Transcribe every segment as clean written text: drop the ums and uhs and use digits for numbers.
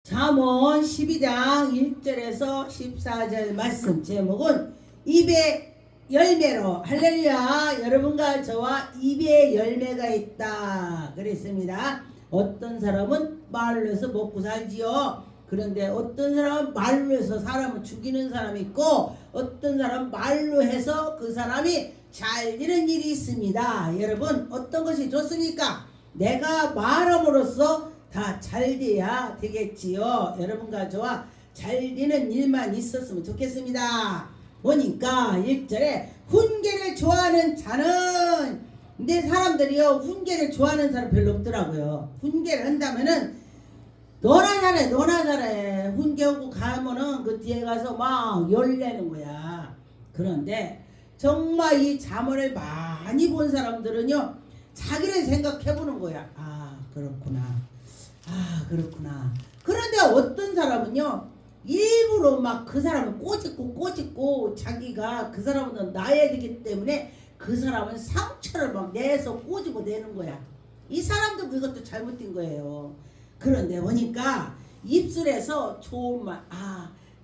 잠언 12장 1절에서 14절 말씀 제목은 입의 열매로 할렐루야. 여러분과 저와 입의 열매가 있다 그랬습니다. 어떤 사람은 말로 해서 먹고 살지요. 그런데 어떤 사람은 말로 해서 사람을 죽이는 사람이 있고 어떤 사람은 말로 해서 그 사람이 잘 되는 일이 있습니다. 여러분 어떤 것이 좋습니까? 내가 말함으로써 다 잘 돼야 되겠지요. 여러분과 저와 잘 되는 일만 있었으면 좋겠습니다. 보니까 1절에 훈계를 좋아하는 자는, 근데 사람들이요 훈계를 좋아하는 사람 별로 없더라고요. 훈계를 한다면은 너나 잘해 훈계하고 가면은 그 뒤에 가서 막 열내는 거야. 그런데 정말 이 잠언을 많이 본 사람들은요 자기를 생각해보는 거야. 그렇구나. 그런데 어떤 사람은요 일부러 막 그 사람을 꼬집고 자기가 그 사람은 나야 되기 때문에 그 사람은 상처를 막 내서 꼬집어 내는 거야. 이 사람도 그것도 잘못된 거예요. 그런데 보니까 입술에서 좋은 말,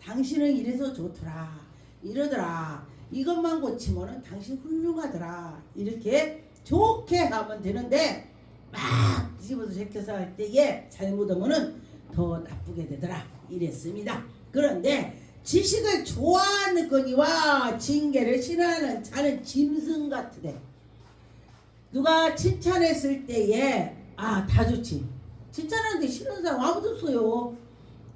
당신은 이래서 좋더라, 이러더라, 이것만 고치면은 당신 훌륭하더라, 이렇게 좋게 하면 되는데 막 뒤집어서 제껴서 할 때에 잘못하면은 더 나쁘게 되더라 이랬습니다. 그런데 지식을 좋아하는 거니와 징계를 싫어하는 자는 짐승 같으대. 누가 칭찬했을 때에 다 좋지. 칭찬하는데 싫은 사람 아무도 없어요.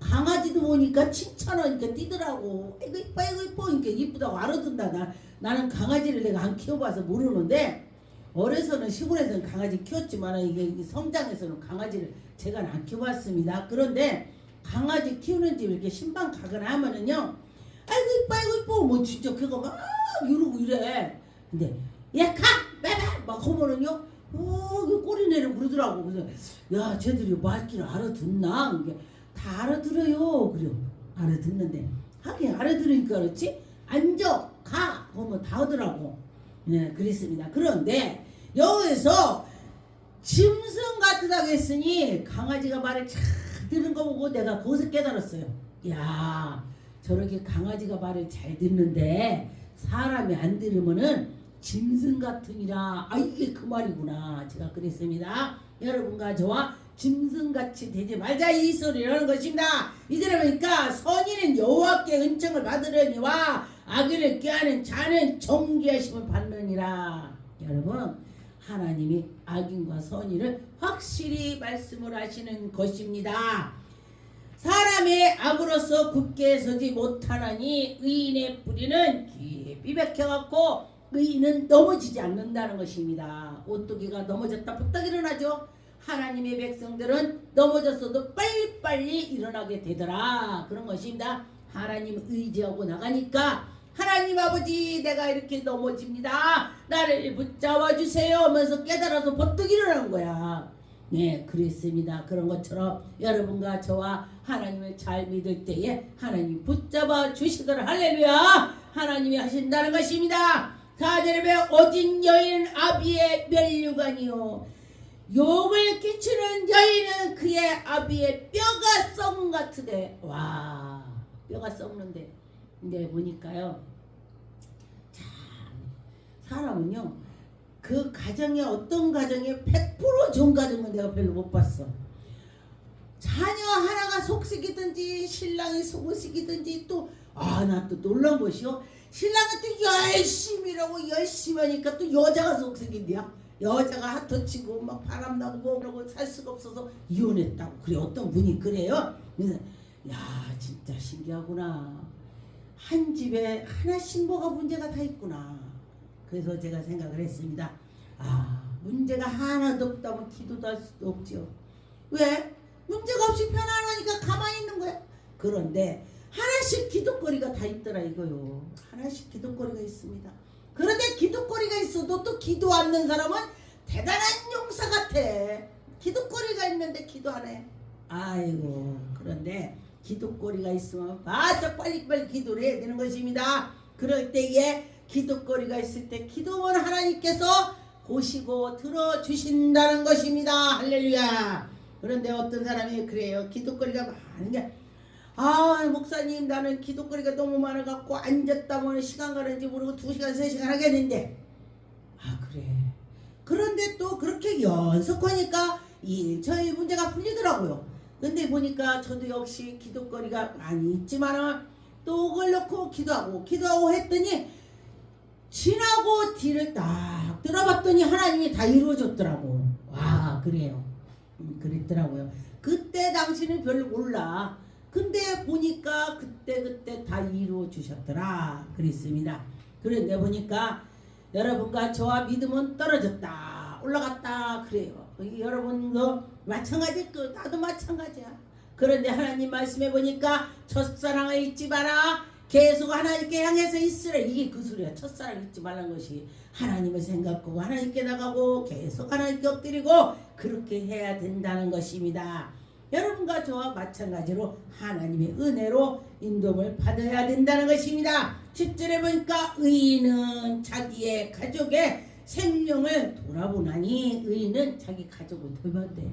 강아지도 보니까 칭찬하니까 뛰더라고. 이거 이뻐 이렇게 이쁘다고 알아듣는다. 나는 강아지를 내가 안 키워봐서 모르는데 어려서는 시골에서는 강아지 키웠지만 이게 성장에서는 강아지를 제가 안 키워봤습니다. 그런데 강아지 키우는 집 이렇게 신방 가거나 하면은요, 아이고 이뻐 뭐 진짜 그거 막 이러고 이래. 근데 가 빼빼 막 하면은요 꼬리 내리고 그러더라고. 그래서 야 쟤들이 말귀를 알아듣나? 이게 다 알아들어요. 그래요. 알아듣는데 하긴 알아들으니까 그렇지. 앉아 가 하면 다 하더라고. 네, 그랬습니다. 그런데 여기서 짐승 같다고 했으니 강아지가 말을 잘 듣는 거 보고 내가 거기서 깨달았어요. 야, 저렇게 강아지가 말을 잘 듣는데 사람이 안 들으면은 짐승 같으니라. 이게 그 말이구나. 제가 그랬습니다. 여러분과 저와 짐승같이 되지 말자 이 소리를 하는 것입니다. 이제는 보니까 선인은 여호와께 은총을 받으려니와 악인을 꾀하는 자는 정죄하심을 받느니라. 여러분 하나님이 악인과 선인을 확실히 말씀을 하시는 것입니다. 사람의 악으로서 굳게 서지 못하나니 의인의 뿌리는 깊이 박혀갖고 의인은 넘어지지 않는다는 것입니다. 오뚜기가 넘어졌다 부탁 일어나죠. 하나님의 백성들은 넘어졌어도 빨리빨리 일어나게 되더라. 그런 것입니다. 하나님 의지하고 나가니까 하나님 아버지 내가 이렇게 넘어집니다. 나를 붙잡아 주세요 하면서 깨달아서 버뜩 일어난 거야. 네, 그랬습니다. 그런 것처럼 여러분과 저와 하나님을 잘 믿을 때에 하나님 붙잡아 주시더라. 할렐루야. 하나님이 하신다는 것입니다. 4절에 보면 오직 여인은 아비의 면류관이요 욕을 끼치는 여인은 그의 아비의 뼈가 썩은 같으되. 와, 뼈가 썩는데. 근데 보니까요 참 사람은요 그 가정에 어떤 가정에 100% 좋은 가정은 내가 별로 못 봤어. 자녀 하나가 속썩이든지 신랑이 속썩이든지 또 나 또 놀라운 것이요 신랑은 또 열심히 일하고 열심히 하니까 또 여자가 속썩인대요. 여자가 핫터치고 막 바람나고 뭐 그러고 살 수가 없어서 이혼했다고. 그래 어떤 분이 그래요. 그래서 야 진짜 신기하구나. 한 집에 하나씩 뭐가 문제가 다 있구나. 그래서 제가 생각을 했습니다. 문제가 하나도 없다면 기도도 할 수도 없죠. 왜? 문제가 없이 편안하니까 가만히 있는 거야. 그런데 하나씩 기도거리가 다 있더라 이거요. 하나씩 기도거리가 있습니다. 그런데 기도거리가 있어도 또 기도 않는 사람은 대단한 용사 같아. 기도거리가 있는데 기도 안 해. 아이고. 그런데 기도거리가 있으면 바짝 빨리빨리 기도를 해야 되는 것입니다. 그럴 때에 기도거리가 있을 때 기도하면 하나님께서 보시고 들어주신다는 것입니다. 할렐루야. 그런데 어떤 사람이 그래요. 기도거리가 많은 게, 아 목사님 나는 기도거리가 너무 많아갖고 앉았다 보면 시간 가는지 모르고 2시간 3시간 하겠는데, 아 그래. 그런데 또 그렇게 연속하니까 일처리 문제가 풀리더라고요. 근데 보니까 저도 역시 기도거리가 많이 있지만은 또 그걸 놓고 기도하고 했더니 지나고 뒤를 딱 들어봤더니 하나님이 다 이루어졌더라고. 와 그래요. 그랬더라고요. 그때 당시는 별로 몰라. 근데 보니까 그때 다 이루어 주셨더라. 그랬습니다. 그런데 보니까 여러분과 저와 믿음은 떨어졌다 올라갔다 그래요. 여러분도 마찬가지, 나도 마찬가지야. 그런데 하나님 말씀해 보니까 첫사랑을 잊지 마라. 계속 하나님께 향해서 있으래. 이게 그 소리야. 첫사랑 잊지 말라는 것이 하나님을 생각하고 하나님께 나가고 계속 하나님께 엎드리고 그렇게 해야 된다는 것입니다. 여러분과 저와 마찬가지로 하나님의 은혜로 인도를 받아야 된다는 것입니다. 10절에 보니까 의인은 자기의 가족의 생명을 돌아보나니, 의인은 자기 가족을 돌봐대.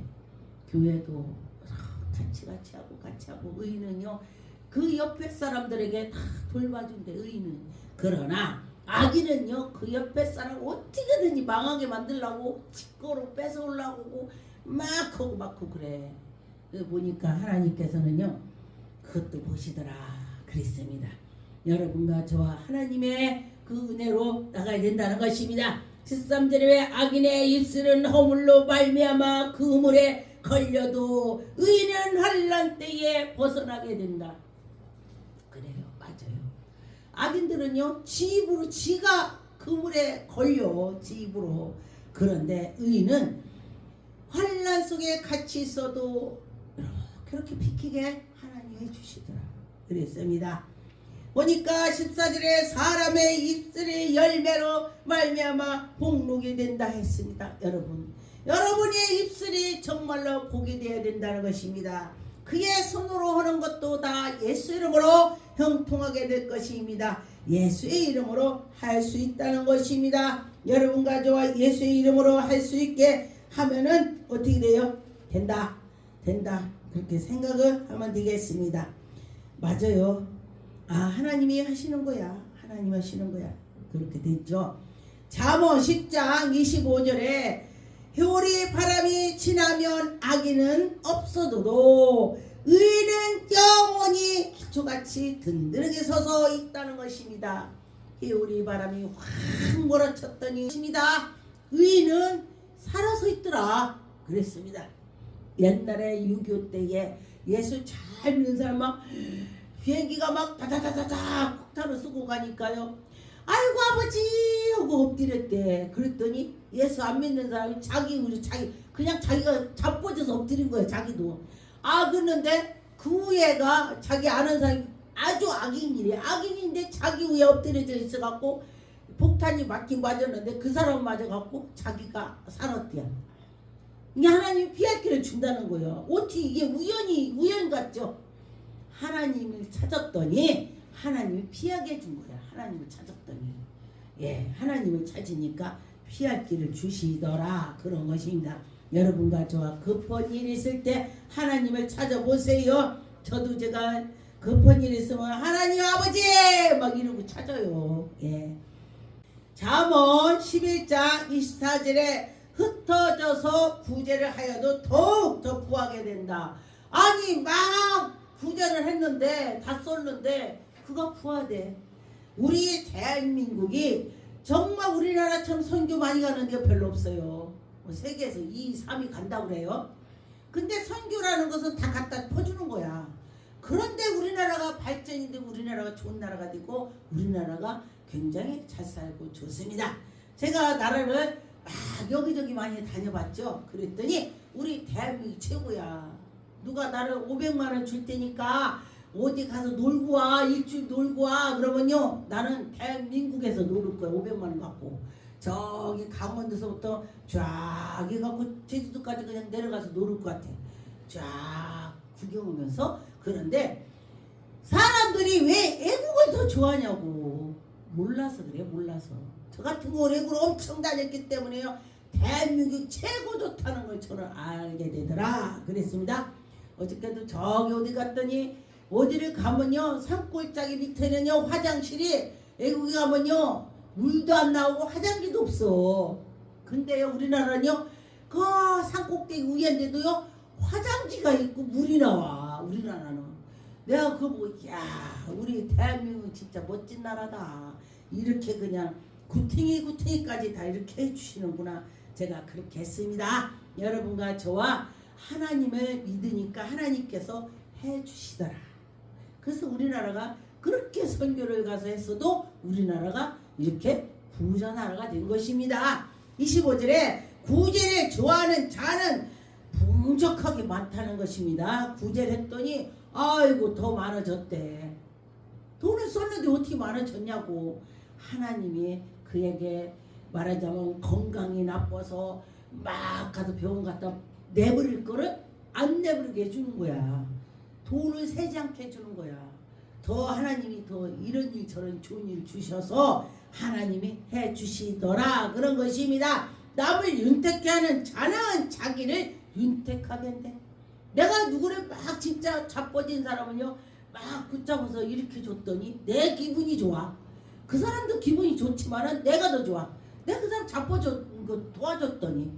교회도 같이 하고 의인은요 그 옆에 사람들에게 다 돌봐준대. 의인은. 그러나 악인은요 그 옆에 사람 어떻게든지 망하게 만들려고 직거로 뺏어오려고 막 하고 그래. 보니까 하나님께서는요 그것도 보시더라 그랬습니다. 여러분과 저와 하나님의 그 은혜로 나가야 된다는 것입니다. 13절에 왜 악인의 입술은 허물로 말미암아 그 물에 걸려도 의인은 환난 때에 벗어나게 된다. 그래요. 맞아요. 악인들은요 지 입으로 지가 그물에 걸려. 지 입으로. 그런데 의인은 환난 속에 같이 있어도 그렇게 비키게 하나님이 해주시더라. 그랬습니다. 보니까 14절에 사람의 입술의 열매로 말미암아 복록이 된다 했습니다. 여러분의 입술이 정말로 복이 되어야 된다는 것입니다. 그의 손으로 하는 것도 다 예수 이름으로 형통하게 될 것입니다. 예수의 이름으로 할 수 있다는 것입니다. 여러분과 저와 예수의 이름으로 할 수 있게 하면은 어떻게 돼요? 된다. 그렇게 생각을 하면 되겠습니다. 맞아요. 하나님이 하시는 거야. 그렇게 됐죠. 잠언 10장 25절에 효리 바람이 지나면 악인은 없어도 의인은 영원히 기초같이 든든하게 서서 있다는 것입니다. 효리 바람이 확 몰아쳤더니 의인은 살아서 있더라. 그랬습니다. 옛날에 6.25 때에 예수 잘 믿는 사람 막 비행기가 막 다다다다다 폭탄을 쏘고 가니까요. 아이고 아버지 하고 엎드렸대. 그랬더니 예수 안 믿는 사람이 그냥 자기가 자빠져서 엎드린 거예요. 자기도. 그랬는데 그 애가 자기 아는 사람이 아주 악인이래. 악인인데 자기 위에 엎드려져 있어갖고 폭탄이 맞긴 맞았는데 그 사람 맞아갖고 자기가 살았대요. 이게 하나님이 피할 길을 준다는 거예요. 어떻게 이게 우연 같죠? 하나님을 찾았더니 하나님이 피하게 해준 거야. 하나님을 찾았더니. 하나님을 찾으니까 피할 길을 주시더라. 그런 것입니다. 여러분과 저와 급한 일이 있을 때 하나님을 찾아보세요. 저도 제가 급한 일이 있으면 하나님 아버지 막 이러고 찾아요. 잠언 11장 24절에 흩어져서 구제를 하여도 더욱더 구하게 된다. 아니 막 구제를 했는데 다 썼는데 그거 구하대. 우리 대한민국이 정말 우리나라처럼 선교 많이 가는 데 별로 없어요. 세계에서 2, 3위 간다고 그래요. 근데 선교라는 것은 다 갖다 퍼주는 거야. 그런데 우리나라가 발전이 되고 우리나라가 좋은 나라가 되고 우리나라가 굉장히 잘 살고 좋습니다. 제가 나라를 막 여기저기 많이 다녀봤죠. 그랬더니 우리 대한민국이 최고야. 누가 나를 500만 원 줄 테니까 어디 가서 놀고 와. 일주일 놀고 와. 그러면요 나는 대한민국에서 놀을 거야. 500만 원 갖고 저기 강원도서부터 쫙 해갖고 제주도까지 그냥 내려가서 놀을 것 같아. 쫙 구경하면서. 그런데 사람들이 왜 애국을 더 좋아하냐고. 몰라서 그래. 몰라서. 저 같은 거 애국을 엄청 다녔기 때문에요. 대한민국 최고 좋다는 걸 저는 알게 되더라. 그랬습니다. 어저께도 저기 어디 갔더니 어디를 가면요 산골짜기 밑에는요 화장실이 외국에 가면요 물도 안 나오고 화장지도 없어. 근데요 우리나라는요 그 산꼭대기 위인데도요 화장지가 있고 물이 나와. 우리나라는 내가 그거 보고 야 우리 대한민국 진짜 멋진 나라다. 이렇게 그냥 구탱이까지 다 이렇게 해주시는구나. 제가 그렇게 했습니다. 여러분과 저와 하나님을 믿으니까 하나님께서 해주시더라. 그래서 우리나라가 그렇게 선교를 가서 했어도 우리나라가 이렇게 부자 나라가 된 것입니다. 25절에 구제를 좋아하는 자는 풍족하게 많다는 것입니다. 구제를 했더니 아이고 더 많아졌대. 돈을 썼는데 어떻게 많아졌냐고. 하나님이 그에게 말하자면 건강이 나빠서 막 가서 병원 갔다 내버릴 거를 안 내버리게 해주는 거야. 돈을 세지 않게 해주는 거야. 더 하나님이 더 이런 일 저런 좋은 일 주셔서 하나님이 해주시더라. 그런 것입니다. 남을 윤택케 하는 자는 자기를 윤택하게 한대. 내가 누구를 막 진짜 자빠진 사람은요 막 붙잡아서 이렇게 줬더니 내 기분이 좋아. 그 사람도 기분이 좋지만은 내가 더 좋아. 내가 그 사람 자빠진 거 도와줬더니.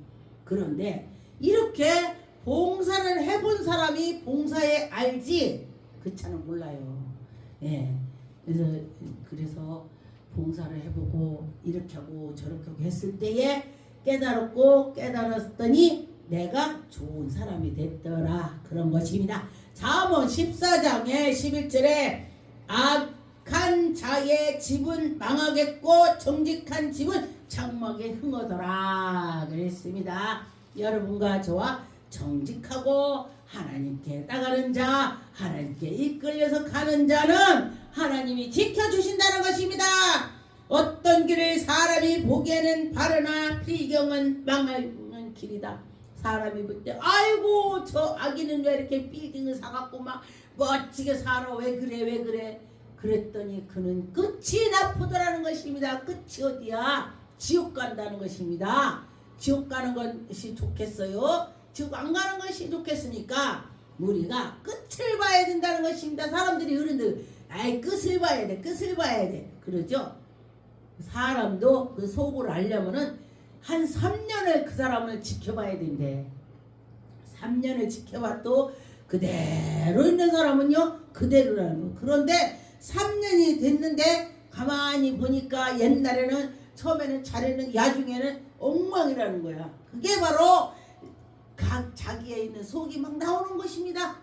그런데 이렇게 봉사를 해본 사람이 봉사에 알지 그 차는 몰라요. 예. 그래서 봉사를 해보고 이렇게 하고 저렇게 하고 했을 때에 깨달았고 깨달았더니 내가 좋은 사람이 됐더라. 그런 것입니다. 잠언 14장의 11절에 악한 자의 집은 망하겠고 정직한 집은 장막에 흥하더라. 그랬습니다. 여러분과 저와 정직하고 하나님께 따르는 자, 하나님께 이끌려서 가는 자는 하나님이 지켜주신다는 것입니다. 어떤 길을 사람이 보기에는 바르나 필경은 망하는 길이다. 사람이 볼 때 아이고 저 아기는 왜 이렇게 빌딩을 사갖고 막 멋지게 살아. 왜 그래. 그랬더니 그는 끝이 나쁘더라는 것입니다. 끝이 어디야? 지옥 간다는 것입니다. 지옥 가는 것이 좋겠어요? 지옥 안 가는 것이 좋겠으니까 우리가 끝을 봐야 된다는 것입니다. 사람들이 어른들 아이 끝을 봐야 돼 그러죠. 사람도 그 속을 알려면은 한 3년을 그 사람을 지켜봐야 된대. 3년을 지켜봐도 그대로 있는 사람은요 그대로라는 거. 그런데 3년이 됐는데 가만히 보니까 옛날에는 처음에는 잘했는 야중에는 엉망이라는 거야. 그게 바로 각 자기에 있는 속이 막 나오는 것입니다.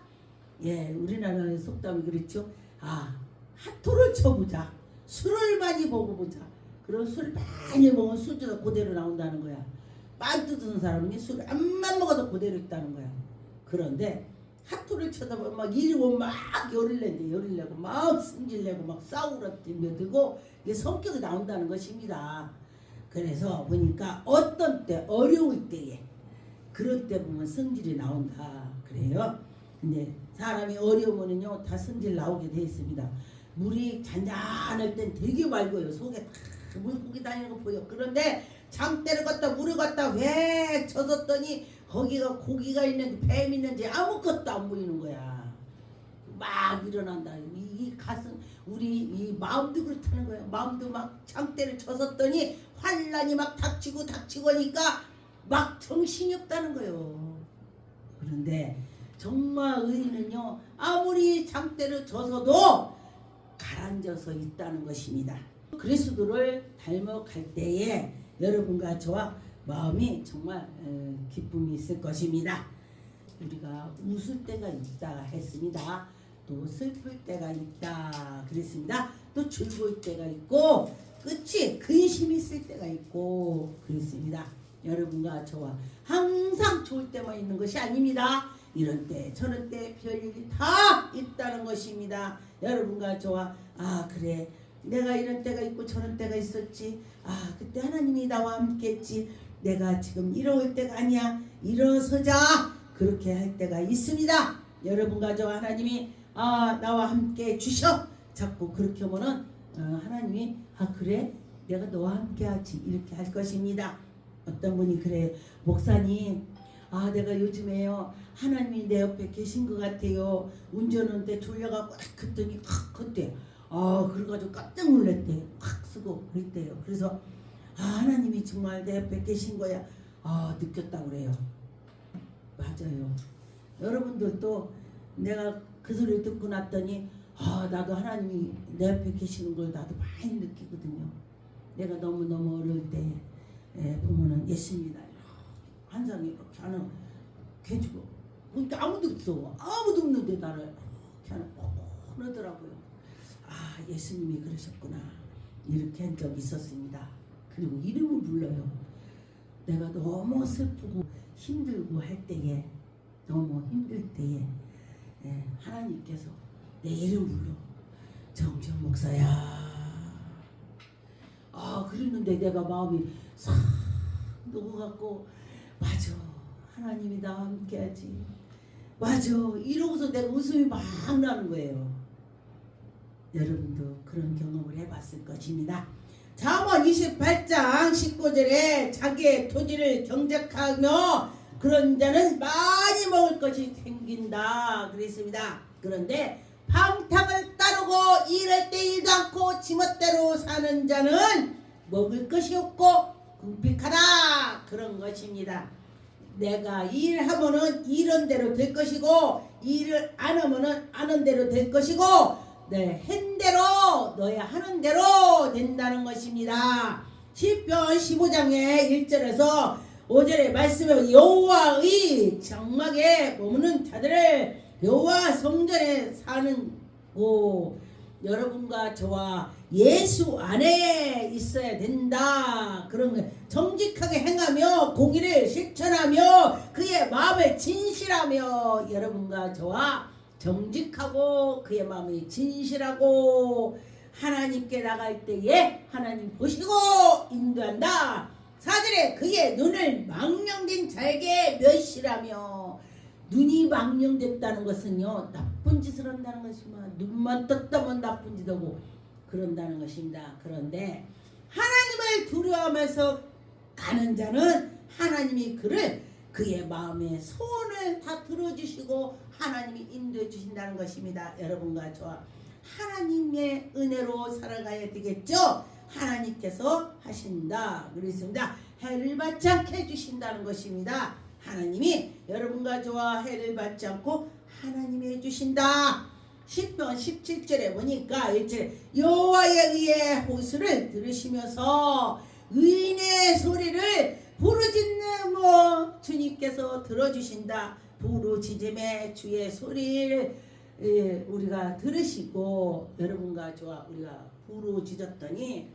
예, 우리나라의 속담이 그렇죠. 핫토를 쳐보자. 술을 많이 먹어보자. 그런 술 많이 먹으면 수주가 그대로 나온다는 거야. 빵 뜯는 사람은 술 안만 먹어도 그대로 있다는 거야. 그런데 핫토를 쳐다보면 막 이리고 막 열을 내고 막 승질내고 막 싸우러뜨며 들고 이게 성격이 나온다는 것입니다. 그래서 보니까 어떤 때 어려울 때에 그런 때 보면 성질이 나온다 그래요. 근데 사람이 어려우면은요 다 성질 나오게 돼 있습니다. 물이 잔잔할 땐 되게 맑아요. 속에 다 물고기 다니는 거 보여. 그런데 장대를 갖다 물을 갖다 왜 젖었더니 거기가 고기가 있는지 뱀 있는지 아무것도 안 보이는 거야. 막 일어난다. 이 가슴 우리 이 마음도 그렇다는 거야. 마음도 막 장대를 젖었더니 환란이 막 닥치고 하니까 막 정신이 없다는 거예요. 그런데 정말 의인은요 아무리 장대를 져서도 가라앉아서 있다는 것입니다. 그리스도를 닮아갈 때에 여러분과 저와 마음이 정말 기쁨이 있을 것입니다. 우리가 웃을 때가 있다 했습니다. 또 슬플 때가 있다 그랬습니다. 또 즐거울 때가 있고 끝이 근심이 있을 때가 있고 그랬습니다. 여러분과 저와 항상 좋을 때만 있는 것이 아닙니다. 이런 때 저런 때 별일이 다 있다는 것입니다. 여러분과 저와 그래 내가 이런 때가 있고 저런 때가 있었지. 그때 하나님이 나와 함께 했지. 내가 지금 이러올 때가 아니야. 일어서자. 그렇게 할 때가 있습니다. 여러분과 저와 하나님이 나와 함께 주셔. 자꾸 그렇게 하면은 하나님이 그래 내가 너와 함께 하지 이렇게 할 것입니다. 어떤 분이 그래, 목사님, 아 내가 요즘에요 하나님이 내 옆에 계신 것 같아요. 운전하는데 졸려갖고 그랬더니 그때 그래가지고 깜짝 놀랐대. 확 쓰고 그랬대요. 그래서 하나님이 정말 내 옆에 계신 거야. 느꼈다고 그래요. 맞아요. 여러분들도 내가 그 소리를 듣고 났더니 나도 하나님이 내 옆에 계시는 걸 나도 많이 느끼거든요. 내가 너무너무 어려울 때 보면은 예수님이다 한 사람이 이렇게 하는 개주고 그러니까 아무도 없어. 아무도 없는데 나를 이렇게 하는 그러더라고요. 예수님이 그러셨구나. 이렇게 한 적이 있었습니다. 그리고 이름을 불러요. 내가 너무 슬프고 힘들고 할 때에, 너무 힘들 때에 하나님께서 내 이름 불러. 정지영 목사야. 그러는데 내가 마음이 싹 녹아갖고 맞아, 하나님이 나와 함께하지. 맞아, 이러고서 내가 웃음이 막 나는 거예요. 여러분도 그런 경험을 해봤을 것입니다. 잠언 28장 19절에 자기의 토지를 경작하며 그런 자는 많이 먹을 것이 생긴다 그랬습니다. 그런데 방탕을 따르고 일할 때 일도 않고 지멋대로 사는 자는 먹을 것이 없고 궁핍하다 그런 것입니다. 내가 일하면은 이런 대로 될 것이고 일을 안 하면은 하는 대로 될 것이고 한 대로 너야 하는 대로 된다는 것입니다. 시편 15장의 1절에서 5절의 말씀에 여호와의 장막에 머무는 자들을 여호와 성전에 사는 고 여러분과 저와 예수 안에 있어야 된다. 그런 거 정직하게 행하며 공의를 실천하며 그의 마음에 진실하며 여러분과 저와 정직하고 그의 마음이 진실하고 하나님께 나갈 때에 하나님 보시고 인도한다. 4절에 그의 눈을 망령된 자에게 멸시하며 눈이 망령됐다는 것은요 나쁜 짓을 한다는 것이지만 눈만 떴다면 나쁜 짓 하고 그런다는 것입니다. 그런데 하나님을 두려워하면서 가는 자는 하나님이 그의 마음의 소원을 다 들어주시고 하나님이 인도해 주신다는 것입니다. 여러분과 저와 하나님의 은혜로 살아가야 되겠죠. 하나님께서 하신다 그랬습니다. 해를 받지 않게 해주신다는 것입니다. 하나님이 여러분과 저와 해를 받지 않고 하나님이 해주신다. 시편 17절에 보니까 1절에 여호와의 의의 호수를 들으시면서 의인의 소리를 부르짖는 주님께서 들어주신다. 부르짖음에 주의 소리를 우리가 들으시고 여러분과 저와 우리가 부르짖었더니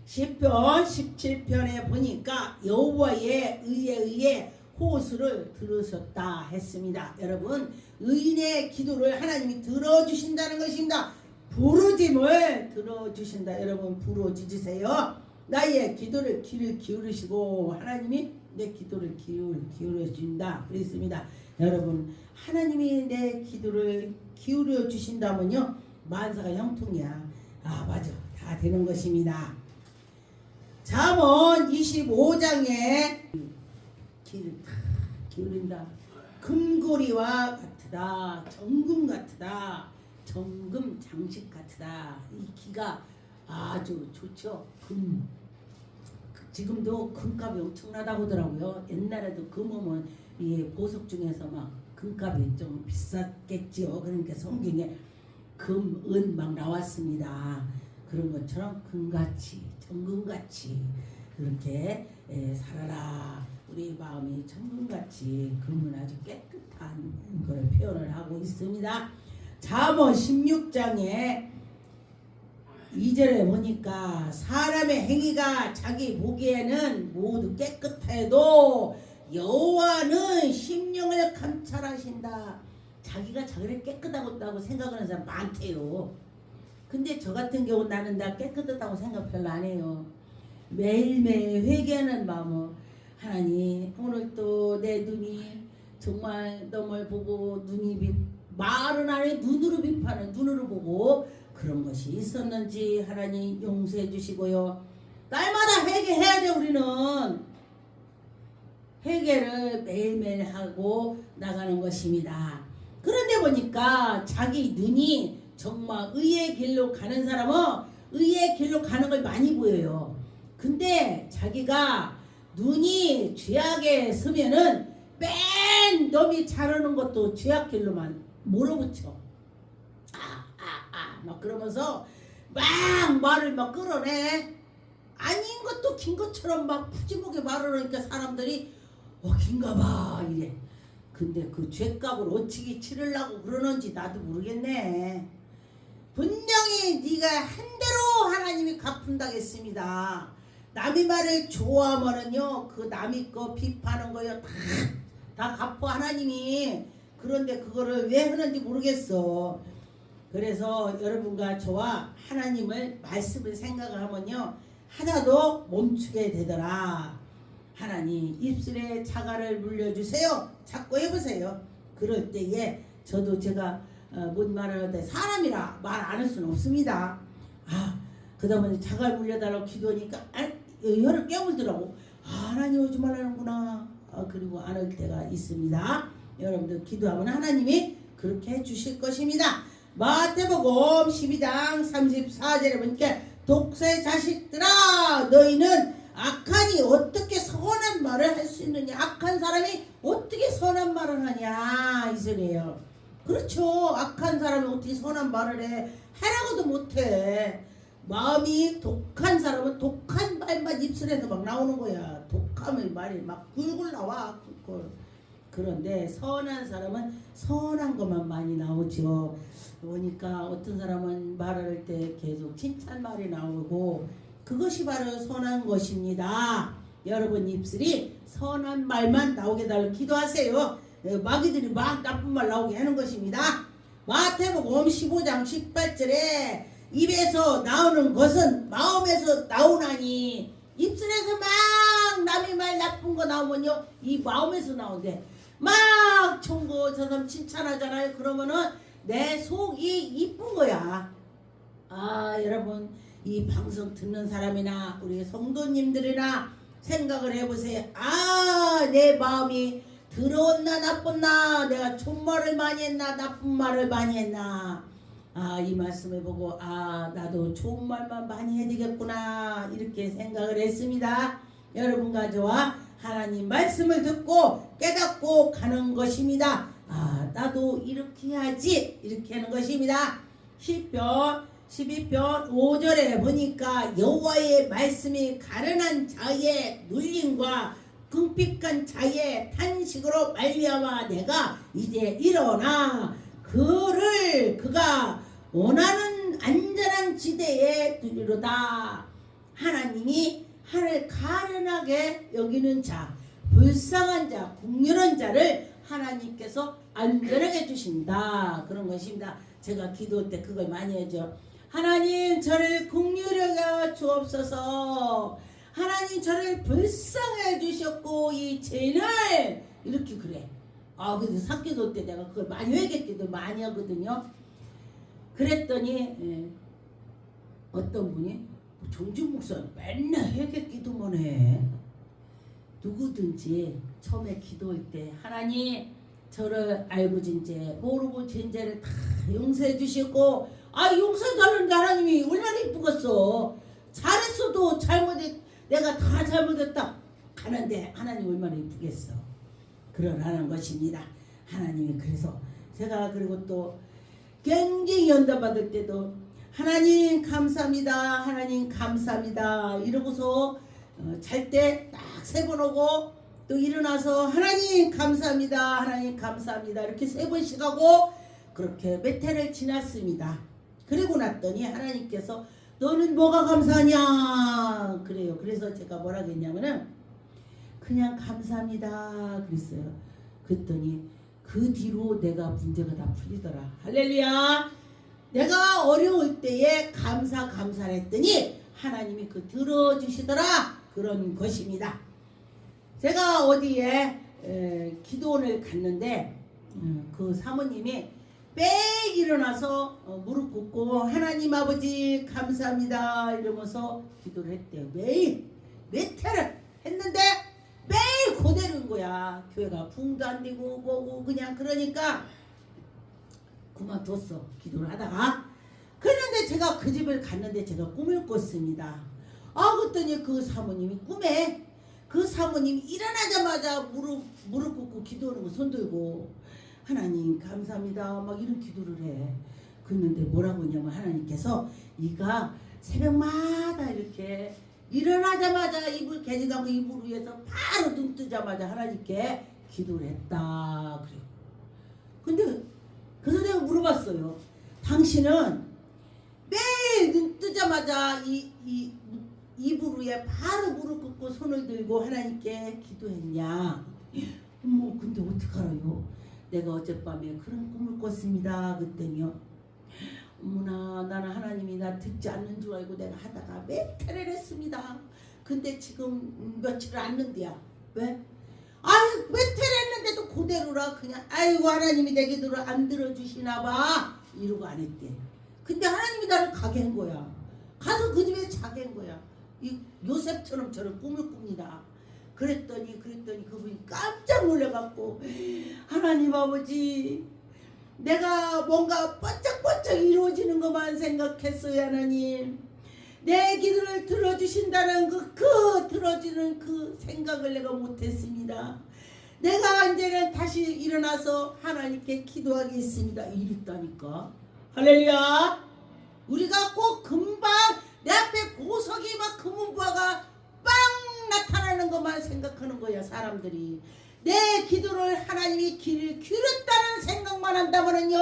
시편 17편에 보니까 여호와의 의의 호수를 들으셨다 했습니다. 여러분 의인의 기도를 하나님이 들어주신다는 것입니다. 부르짖음을 들어주신다. 여러분 부르짖으세요. 나의 기도를 귀를 기울이시고 하나님이 내 기도를 기울여 주신다 그랬습니다. 여러분 하나님이 내 기도를 기울여 주신다면요 만사가 형통이야. 맞아, 다 되는 것입니다. 잠언 25장에 귀를 다 기울인다. 금고리와 같으다. 정금 같으다. 정금 장식 같으다. 이 귀가 아주 좋죠. 지금도 금값이 엄청나다고 하더라고요. 옛날에도 금오면 이 보석 중에서 막 금값이 좀 비쌌겠지요. 그러니까 성경에 금, 은 막 나왔습니다. 그런 것처럼 금같이 정금같이 그렇게 살아라. 우리 마음이 정금같이 금은 아주 깨끗한 걸 표현을 하고 있습니다. 잠언 16장에 2절에 보니까 사람의 행위가 자기 보기에는 모두 깨끗해도 여호와는 심령을 감찰하신다. 자기가 자기를 깨끗하다고 생각하는 사람 많대요. 근데 저 같은 경우 나는 나 깨끗하다고 생각 별로 안 해요. 매일매일 회개하는 마음으로 하나님 오늘 또 내 눈이 정말 너를 보고 눈이 말은 안 해 눈으로 비판은 눈으로 보고 그런 것이 있었는지 하나님 용서해 주시고요. 날마다 회개해야 돼. 우리는 회개를 매일매일 하고 나가는 것입니다. 그런데 보니까 자기 눈이 정말 의의 길로 가는 사람은 의의 길로 가는 걸 많이 보여요. 근데 자기가 눈이 죄악에 서면은 맨 놈이 잘하는 것도 죄악 길로만 몰아붙여. 막 그러면서 막 말을 막 끌어내. 아닌 것도 긴 것처럼 막 푸짐하게 말을 하니까 사람들이 긴가봐 이래. 근데 그 죄값을 어찌게 치르려고 그러는지 나도 모르겠네. 분명히 네가 한 대로 하나님이 갚은다겠습니다. 남의 말을 좋아하면은요 그 남의 거 비판하는 거요 다 갚어 하나님이. 그런데 그거를 왜 하는지 모르겠어. 그래서 여러분과 저와 하나님을 말씀을 생각을 하면요 하나도 멈추게 되더라. 하나님 입술에 자갈을 물려주세요. 자꾸 해보세요. 그럴 때에 저도 제가 뭔 말을 할 때 사람이라 말 안 할 수는 없습니다. 그러다 보니 자갈 물려달라고 기도하니까 혀를 깨물더라고. 하나님 오지 말라는구나. 그리고 안 할 때가 있습니다. 여러분들 기도하면 하나님이 그렇게 해주실 것입니다. 마태복음 12장 34절에 보니까 독사의 자식들아 너희는 악하니 어떻게 선한 말을 할 수 있느냐. 악한 사람이 어떻게 선한 말을 하냐 이 소리예요. 그렇죠. 악한 사람이 어떻게 선한 말을 해. 하라고도 못해. 마음이 독한 사람은 독한 말만 입술에서 막 나오는 거야. 독함의 말이 막 굴굴 나와. 그런데 선한 사람은 선한 것만 많이 나오죠. 보니까 어떤 사람은 말할 때 계속 칭찬말이 나오고 그것이 바로 선한 것입니다. 여러분 입술이 선한 말만 나오게 달라고 기도하세요. 마귀들이 막 나쁜 말 나오게 하는 것입니다. 마태복음 15장 18절에 입에서 나오는 것은 마음에서 나오나니. 입술에서 막 남의 말 나쁜 거 나오면요 이 마음에서 나오는데 막 총고 저 사람 칭찬하잖아요. 그러면은 내 속이 이쁜 거야. 여러분 이 방송 듣는 사람이나 우리 성도님들이나 생각을 해보세요. 내 마음이 더러웠나 나빴나, 내가 좋은 말을 많이 했나 나쁜 말을 많이 했나. 이 말씀을 보고 나도 좋은 말만 많이 해야 되겠구나 이렇게 생각을 했습니다. 여러분과 저와 하나님 말씀을 듣고 깨닫고 가는 것입니다. 나도 이렇게 해야지 이렇게 하는 것입니다. 시편 12편 5절에 보니까 여호와의 말씀이 가련한 자의 눌림과 궁핍한 자의 탄식으로 말미암아 내가 이제 일어나 그가 원하는 안전한 지대에 두리로다. 하나님이 하늘 가련하게 여기는 자, 불쌍한 자, 국률한 자를 하나님께서 안전하게 해주신다. 그런 것입니다. 제가 기도 때 그걸 많이 하죠. 하나님 저를 국률하게 주옵소서. 하나님 저를 불쌍해 주셨고 이 죄를 이렇게 그래. 그래서 사기도 때 내가 그걸 많이 회개기도 많이 하거든요. 그랬더니 어떤 분이 정준 목사 맨날 회개기도만 해. 누구든지 처음에 기도할 때 하나님 저를 알고 진죄 모르고 진죄를 다 용서해 주시고 용서해 달라는데 하나님이 얼마나 이쁘겠어. 잘했어도 내가 다 잘못했다 하는데 하나님 얼마나 이쁘겠어. 그러라는 것입니다. 하나님이 그래서 제가 그리고 또 굉장히 연단 받을 때도 하나님 감사합니다. 하나님 감사합니다. 이러고서 잘 때 딱 세 번 오고 또 일어나서 하나님 감사합니다. 하나님 감사합니다. 이렇게 세 번씩 하고 그렇게 몇 해를 지났습니다. 그리고 났더니 하나님께서 너는 뭐가 감사하냐 그래요. 그래서 제가 뭐라 했냐면은 그냥 감사합니다 그랬어요. 그랬더니 그 뒤로 내가 문제가 다 풀리더라. 할렐루야. 내가 어려울 때에 감사를 했더니 하나님이 들어주시더라. 그런 것입니다. 제가 어디에 기도원을 갔는데 그 사모님이 매일 일어나서 무릎 꿇고 하나님 아버지 감사합니다 이러면서 기도를 했대요. 매일 몇 해를 했는데 매일 그대로인 거야. 교회가 붕도 안 되고 뭐고 그냥 그러니까 그만뒀어. 기도를 하다가. 그런데 제가 그 집을 갔는데 제가 꿈을 꿨습니다. 그랬더니 그 사모님이 꿈에 그 사모님이 일어나자마자 무릎 꿇고 기도하는 거 손 들고 하나님 감사합니다 막 이런 기도를 해. 그랬는데 뭐라고 했냐면 하나님께서 이가 새벽마다 이렇게 일어나자마자 이불 개지나무 이불 위에서 바로 눈 뜨자마자 하나님께 기도를 했다 그래요. 근데 그래서 내가 물어봤어요. 당신은 매일 눈 뜨자마자 이불 위에 바로 무릎 꿇고 손을 들고 하나님께 기도했냐? 근데 어떡하라요? 내가 어젯밤에 그런 꿈을 꿨습니다. 그랬더니요. 어머나 나는 하나님이 나 듣지 않는 줄 알고 내가 하다가 몇 해를 했습니다. 근데 지금 며칠을 안는데야. 왜? 몇 해를 했는데도 그대로라 그냥 아이고 하나님이 내 기도를 안 들어주시나 봐 이러고 안 했대. 근데 하나님이 나를 가게 한 거야. 가서 그 집에 자게 한 거야. 이 요셉처럼 저런 꿈을 꿉니다. 그랬더니 그분이 깜짝 놀래갖고 하나님 아버지 내가 뭔가 번쩍번쩍 이루어지는 것만 생각했어요. 하나님 내 기도를 들어주신다는 들어주는 그 생각을 내가 못했습니다. 내가 이제는 다시 일어나서 하나님께 기도하겠습니다. 이랬다니까. 할렐루야. 우리가 꼭 금방 내 앞에 보석이 막 금은보화가 빵 나타나는 것만 생각하는 거야. 사람들이 내 기도를 하나님이 귀를 기울였다는 생각만 한다면은요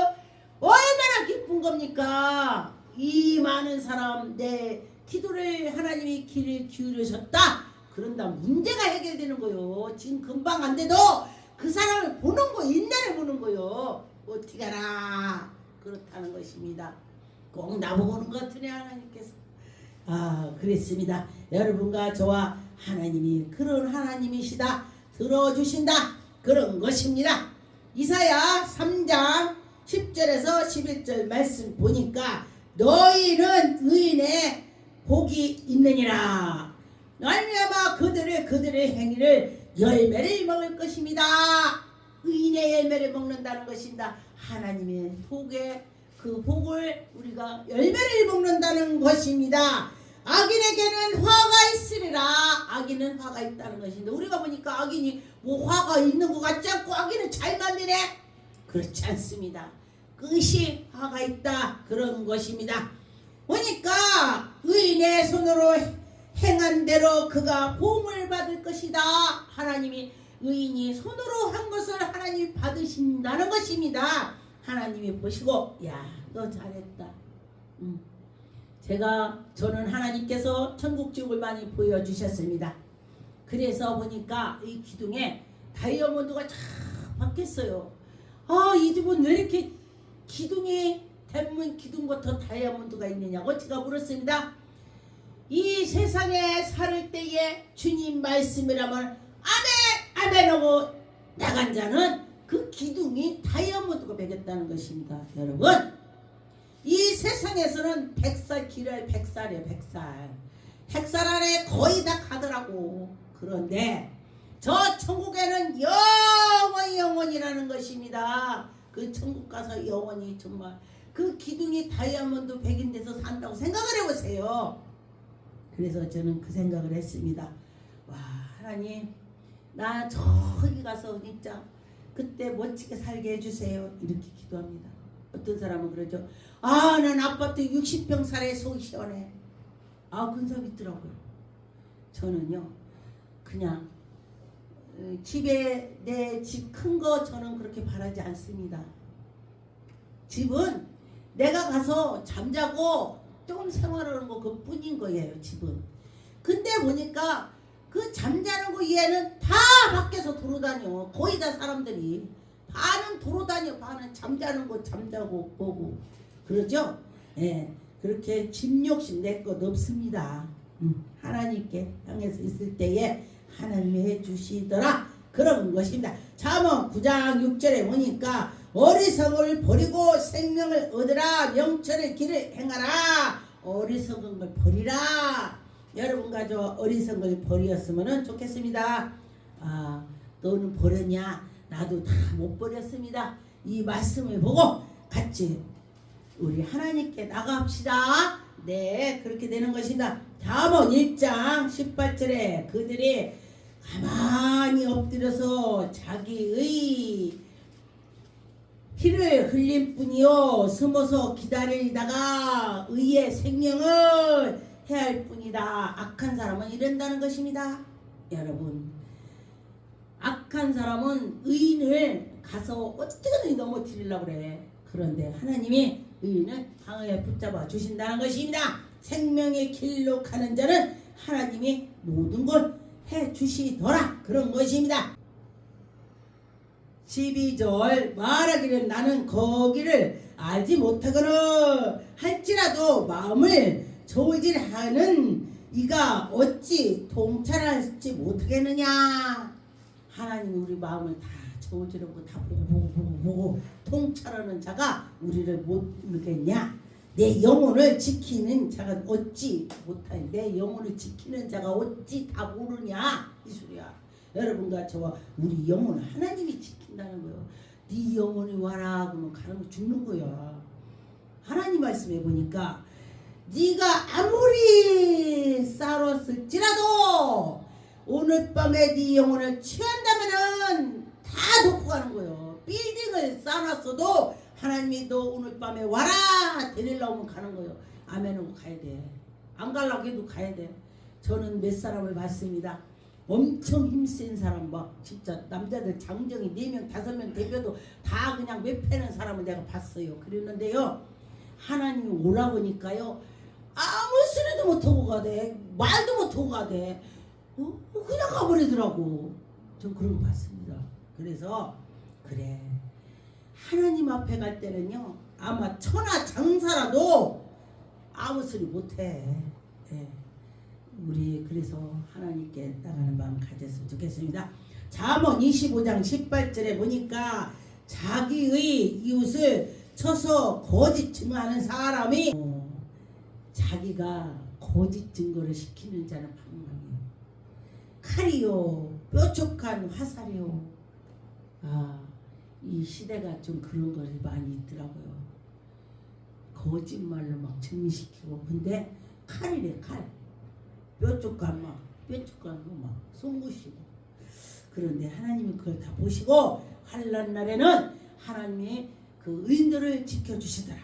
얼마나 기쁜 겁니까? 이 많은 사람 내 기도를 하나님이 귀를 기울이셨다 그런다 문제가 해결되는 거요. 지금 금방 안 돼도 그 사람을 보는 거 인내를 보는 거요. 어떻게 하라 그렇다는 것입니다. 꼭 나보고는 것 같으네 하나님께서. 그랬습니다. 여러분과 저와 하나님이 그런 하나님이시다 들어주신다 그런 것입니다. 이사야 3장 10절에서 11절 말씀 보니까 너희는 의인의 복이 있느니라 말미암아 그들의 행위를 열매를 먹을 것입니다. 의인의 열매를 먹는다는 것입니다. 하나님의 복의 그 복을 우리가 열매를 먹는다는 것입니다. 악인에게는 화가 있으리라. 악인은 화가 있다는 것인데 우리가 보니까 악인이 뭐 화가 있는 것 같지 않고 악인은 잘 만드네. 그렇지 않습니다. 끝이 화가 있다 그런 것입니다. 보니까 의인의 손으로 행한 대로 그가 보응을 받을 것이다. 하나님이 의인이 손으로 한 것을 하나님이 받으신다는 것입니다. 하나님이 보시고 야 너 잘했다. 저는 하나님께서 천국 지옥을 많이 보여주셨습니다. 그래서 보니까 이 기둥에 다이아몬드가 쫙 박혔어요. 이 집은 왜 이렇게 기둥이 대문 기둥부터 다이아몬드가 있느냐고 제가 물었습니다. 이 세상에 살 때에 주님 말씀이라면 아멘 하고 나간 자는 그 기둥이 다이아몬드가 매겼다는 것입니다. 여러분 이 세상에서는 100살 길어야 100살이에요. 100살 안에 거의 다 가더라고. 그런데 저 천국에는 영원이라는 것입니다. 그 천국 가서 영원히 정말 그 기둥이 다이아몬드 백인 데서 산다고 생각을 해보세요. 그래서 저는 그 생각을 했습니다. 와 하나님 나 저기 가서 진짜 그때 멋지게 살게 해주세요. 이렇게 기도합니다. 어떤 사람은 그러죠. 난 아파트 60평 살에 속이 시원해. 그런 사람 있더라고요. 저는요 그냥 집에 내 집 큰 거 저는 그렇게 바라지 않습니다. 집은 내가 가서 잠자고 조금 생활하는 거 그뿐인 거예요. 집은. 근데 보니까 그 잠자는 거 얘는 다 밖에서 돌아다녀. 거의 다 사람들이 반은 돌아다녀. 반은 잠자는 거 잠자고 보고 그러죠. 예, 그렇게 집 욕심 내 것 없습니다. 하나님께 향해서 있을 때에 하나님이 해주시더라 그런 것입니다. 잠언 9장 6절에 보니까 어리석음을 버리고 생명을 얻으라. 명철의 길을 행하라. 어리석음을 버리라. 여러분과 저 어리석음을 버렸으면 좋겠습니다. 아, 너는 버렸냐? 나도 다 못 버렸습니다. 이 말씀을 보고 같이 우리 하나님께 나갑시다. 네, 그렇게 되는 것입니다. 잠언 1장 18절에 그들이 가만히 엎드려서 자기의 피를 흘릴 뿐이요 숨어서 기다리다가 의의 생명을 해할 뿐이다. 악한 사람은 이런다는 것입니다. 여러분, 악한 사람은 의인을 가서 어떻게든 넘어뜨리려고 그래. 그런데 하나님이 의인을 강하게 붙잡아 주신다는 것입니다. 생명의 길로 가는 자는 하나님이 모든 걸 해주시더라. 그런 것입니다. 12절 말하기를 나는 거기를 알지 못하거늘 할지라도 마음을 저울질하는 이가 어찌 통찰할지 못하겠느냐. 하나님이 우리 마음을 다 저울질하고 다 보고 통찰하는 자가 우리를 못 느겠냐. 내 영혼을 지키는 자가 어찌 못하니 내 영혼을 지키는 자가 어찌 다 모르냐 이 소리야. 여러분과 저와 우리 영혼을 하나님이 지킨다는 거예요. 네 영혼이 와라 그러면 가는 거 죽는 거야. 하나님 말씀해 보니까 네가 아무리 싸웠을지라도 오늘 밤에 네 영혼을 취한다면은 다 놓고 가는 거예요. 빌딩을 쌓아놨어도 하나님이 너 오늘 밤에 와라 데리러 오면 가는 거예요. 아멘 하고 가야 돼. 안 가려고 해도 가야 돼. 저는 몇 사람을 봤습니다. 엄청 힘센 사람 막 진짜 남자들 장정이 4명 5명 대표도 다 그냥 매패는 사람을 내가 봤어요. 그랬는데요. 하나님이 오라 보니까요. 아무 소리도 못하고 가대. 말도 못하고 가대. 그냥 가버리더라고. 전 그런 거 봤습니다. 그래서 그래. 하나님 앞에 갈 때는요. 아마 천하 장사라도 아무 소리 못해. 예. 우리 그래서 하나님께 나가는 마음 가졌으면 좋겠습니다. 잠언 25장 18절에 보니까 자기의 이웃을 쳐서 거짓 증거하는 사람이 자기가 거짓 증거를 시키는 자는 방망이요 칼이요 뾰족한 화살이요. 이 시대가 좀 그런 것이 많이 있더라고요. 거짓말로 막 증시키고 근데 칼이래 칼. 뾰족한 거 막 송구시고. 그런데 하나님이 그걸 다 보시고 환난 날에는 하나님이 그 의인들을 지켜주시더라.